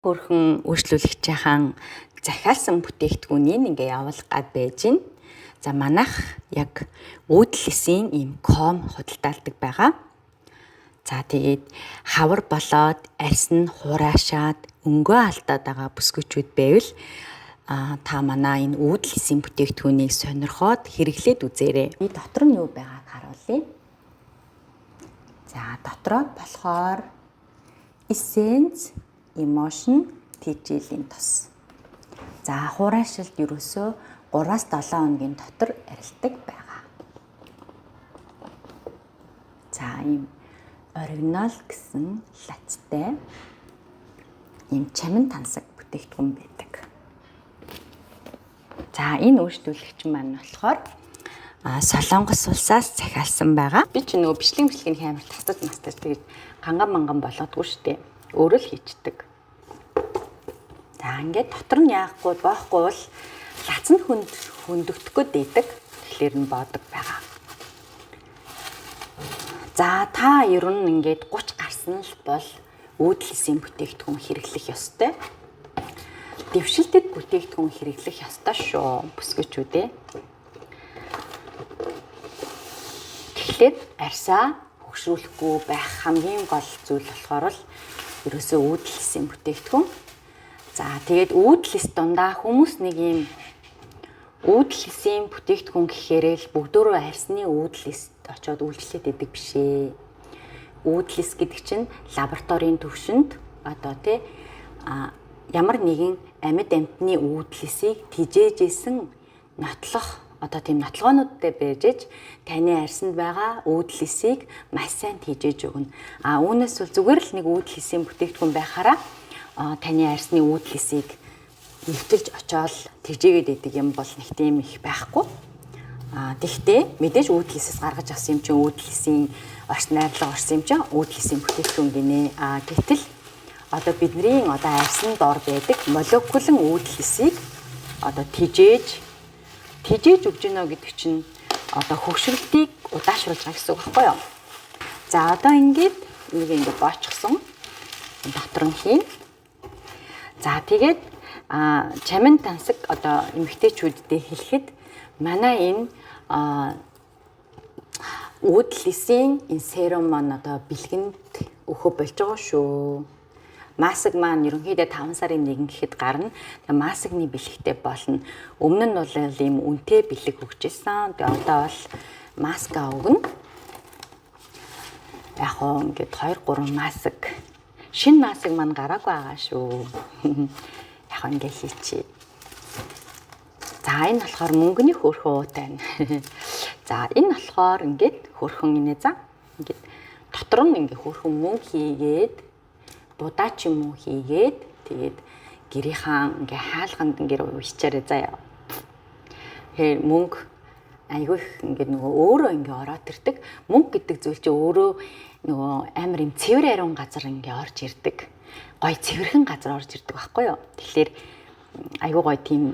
Хөрхөн үйлчлүүлэгчийн захиалсан бүтээгдэхүүнийг ингээ явуулах гад байж байна. За манайх яг уудлын ийм ком худалдаалдаг байгаа. За тэгээд хавар болоод арьс нь хураашаад өнгөө алдаад байгаа бүсгүйчүүд байвал та манай энэ уудлын бүтээгдэхүүнийг сонирхоод хэрэглээд үзээрэй. Дотор нь юу байгааг харуулъя. За дотроо болохоор Essence Emotion TG-ийн тос. За хураашилт ерөөсөө 3-7 хоногийн дотор арилдаг байгаа. За ийм оригинал гэсэн лацтай ийм чамин тансаг бүтээгдэхүүн байдаг. За энэ үйлчлүүлэгч маань болохоор Солонгос улсаас захиалсан байгаа. Би ч нөгөө бичлэгийн амар татаж мастаж тэгээд ганган болоодгүй шүү дээ. Өөрөө л хийчдэг. За ингээд дотор нь яахгүй боохгүй бол лац нь хөндөгдөхгүй дэйдэг. Тэгэхээр нь боодог байгаа. За та ер нь ингээд 30 гарсан л бол уудлын бүтээгдэхүүн хэрэглэх ёстой. Дэвшилтэд бүтээгдэхүүн хэрэглэх ёстой шүү. Бүсгүйчүүдээ. Тэгэхээр арьсаа хөгшрүүлэхгүй байх хамгийн гол зүйл болохоор л ерөөсөө уудлын бүтээгдэхүүн. За тэгээд уудлыс дундаа хүмүүс нэг юм уудлын бүтээгдэхүүн гэхээр л бүгдөө арьсны уудлыс очиод үйлчлээд идэг биш ээ. Уудлыс гэдэг чинь лабораторийн төвшөнд одоо ямар нэгэн амьд амьтны уудлысыг тижээжсэн нотлох одоо тийм нотлогоонуудтай байж таны арьсанд байгаа уудлысыг маш сайн тижээж өгнө. Үүнээс бол зүгээр л нэг уудлын бүтээгдэхүүн байхаараа таны арьсны уудлысыг нэвтэлж очоод тижээгээд идэг юм бол нэг тийм их байхгүй. Тэгтээ мэдээж уудлысээс гаргаж авсан юм чинь уудлсын орч найрлага орсон юм чинь уудлын бүтээгдэхүүн гинэ. Гэтэл одоо бидний одоо арьсанд ор байдаг молекулын уудлысыг одоо тижээж өгж гинэ гэдэг чинь одоо хөгшрөлтийг удаашруулж байгаа гэсэн үг байхгүй юу? За одоо ингээд боочгсон дотор нь хийн. За тэгээд чамин тансаг одоо эмэгтэйчүүдэд хэлэхэд манай энэ уудлын энэ серум маань одоо бэлгэнд өгөх болж байгаа шүү. Маск маань ерөнхийдөө 5 сарын 1 гэхэд гарна. Тэгээ маскны бэлэгтэй болно. Өмнө нь бол ийм үнэтэй бэлэг өгчээсэн. Тэгээ одоо бол маска өгнө. Яг хоо ингээд 2-3 маск. Шинэ маск маань гараагүй байгаа шүү. Яг ингээд хийчихье. За энэ болохоор мөнгөний хөрхөн уутай байна. За энэ болохоор ингээд хөрхөн инээ за. Ингээд дотор нь ингээд хөрхөн мөнгө хийгээд будаа ч юм уу хийгээд тэгээд гэрийнхаа ингээ хаалганд ингээ уучаарэ заяа. Тэгэхээр мөнгө айгүй их ингээ нөгөө өөрөө ингээ ороод ирдэг. Мөнгө гэдэг зүйл чинь өөрөө нөгөө амар юм цэвэр ариун газар ингээ орж ирдэг. Гой цэвэрхэн газар орж ирдэг байхгүй юу? Тэгэхээр айгүй гой тийм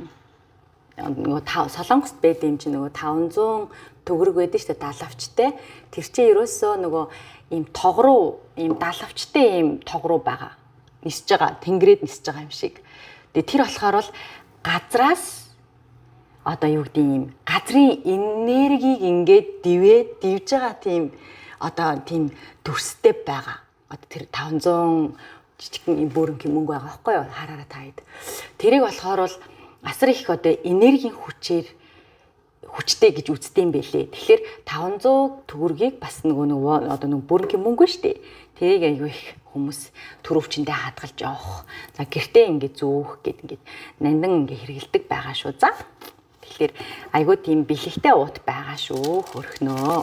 нөгөө Солонгост байдаг юм чинь нөгөө 500 төгрөг байдаг шүү дээ далавчтай. Тэр чинь ерөөсөө нөгөө ийм тогруу ийм далавчтай ийм тогруу байгаа. Нисэж байгаа, тэнгэрээд нисэж байгаа юм шиг. Тэгээ тэр болохоор бол газраас одоо юу гэдэг юм газрын энергийг ингээд дивж байгаа тийм одоо тийм төрстэй байгаа. Одоо тэр 500 жижигхэн ийм бөөрөнгийн мөнгө байгаа байхгүй юу? Хараараа та хэд. Тэрийг болохоор бол асар их одоо энергийн хүчтэй гэж үздэг юм бэлээ. Тэгэхээр 500 төгрөгийг бас нөгөө одоо нэг бүрэнгийн мөнгө шүү дээ. Тэрийг аягүй их хүмүүс төрөвчөндөө хадгалж явах. За гэртээ ингээд зөөх гэд ингээд нандин ингээд хэрэгэлдэг байгаа шүү. За. Тэгэхээр аягүй тийм бэлэгтэй уут байгаа шүү. Хөрхнөө.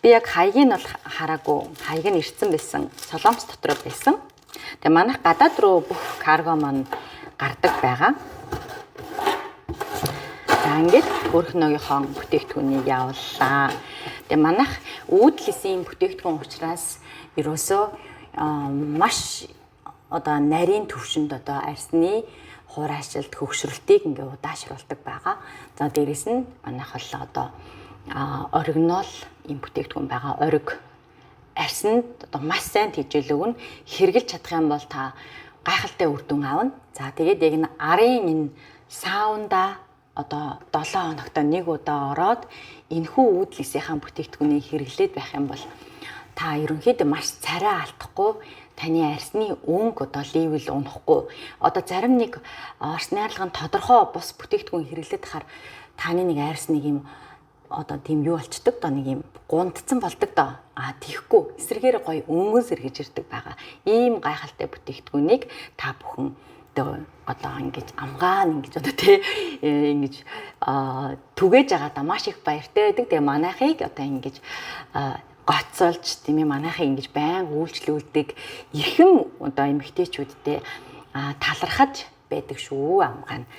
Би яг хаягийг нь бол хараагүй. Хаяг нь ирсэн байсан. Солонгос дотор байсан. Тэгээ манайх гадаад руу бүх карго маань гардаг байгаа. За ингээд хөрхнөөгийн бүтээгдэхүүнийг явууллаа. Тэгээ манайх уудлын бүтээгдэхүүн учраас ерөөсөө маш одоо нарийн төвшөнд одоо арьсны хураашилт хөгшрөлтийг ингээ удаашруулдаг байгаа. За дээрэс нь манайх бол одоо оригинал юм бүтээгдэхүүн байгаа. Ориг арьсанд одоо маш сайн тижэл өгнө. Хэрглэж чадах юм бол та гайхалтай үр дүн аавна. За тэгээд яг энэ арын энэ саунда одоо 7 хоногт нэг удаа ороод энэхүү уудлынхаа бүтээгдэхүүнийг хэрэглээд байх юм бол та ерөнхийдөө маш царай алдахгүй, таны арсны өнгө одоо левел унахгүй. Одоо зарим нэг орс найрлагын тодорхой бус бүтээгдэхүүн хэрэглээд хахаар таны нэг арс нэг юм одоо тийм юу болчдөг доо, нэг юм гундцсан болдог доо. Тийхгүй эсрэгээр гоё өнгөн сэргэж ирдэг байгаа. Ийм гайхалтай бүтээгдэхүүнийг та бүхэн одоо ингэж амгаан ингэж одоо тий ингэж түгээж байгаадаа маш их баяртай байдаг. Тэгээ манайхыг одоо ингэж гоцолж тийм ээ манайхыг ингэж байн үйлчлүүлдэг эрхэм одоо эмэгтэйчүүдтэй талархаж байдаг шүү амгаан.